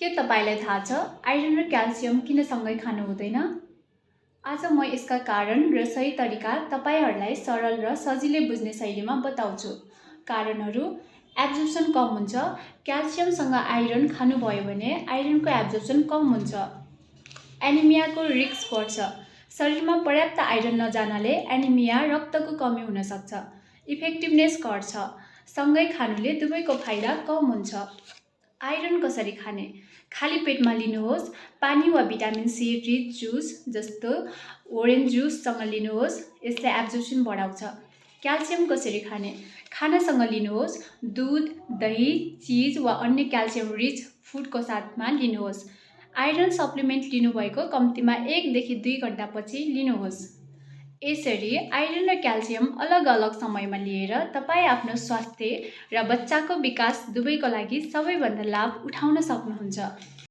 के तपाईलाई थाहा छ आइरन र क्याल्सियम किन सँगै खानु हुँदैन? आज म यसका कारण र सही तरिका तपाईहरूलाई सरल र सजिलै बुझ्ने शैलीमा बताउँछु। कारणहरू: एब्जर्प्सन कम हुन्छ। क्याल्सियमसँग आइरन खानुभयो भने आइरनको एब्जर्प्सन कम हुन्छ। एनिमियाको रिस्क बढ्छ। शरीरमा पर्याप्त आइरन नजानाले एनिमिया रक्तको कमी हुन सक्छ। इफेक्टिभनेस घट्छ। सँगै खानुले दुवैको फाइदा कम हुन्छ। आइरन कसरी खाने? खाली पेटमा लिनुहोस्। पानी वा भिटामिन सी रिच जुस जस्तो ओरेन्ज जुससँग लिनुहोस्, यसले एब्जर्प्सन बढाउँछ। क्याल्सियम कसरी खाने? खानासँग लिनुहोस्। दूध, दही, चिज वा अन्य क्याल्सियम रिच फुडको साथमा लिनुहोस्। आइरन सप्लिमेन्ट लिनुभएको कम्तीमा 1 देखि 2 घण्टापछि लिनुहोस्। यसरी आइरन र क्याल्सियम अलग-अलग समयमा लिएर तपाईँ आफ्नो स्वास्थ्य र बच्चाको विकास दुवैको लागि सबैभन्दा लाभ उठाउन सक्नुहुन्छ।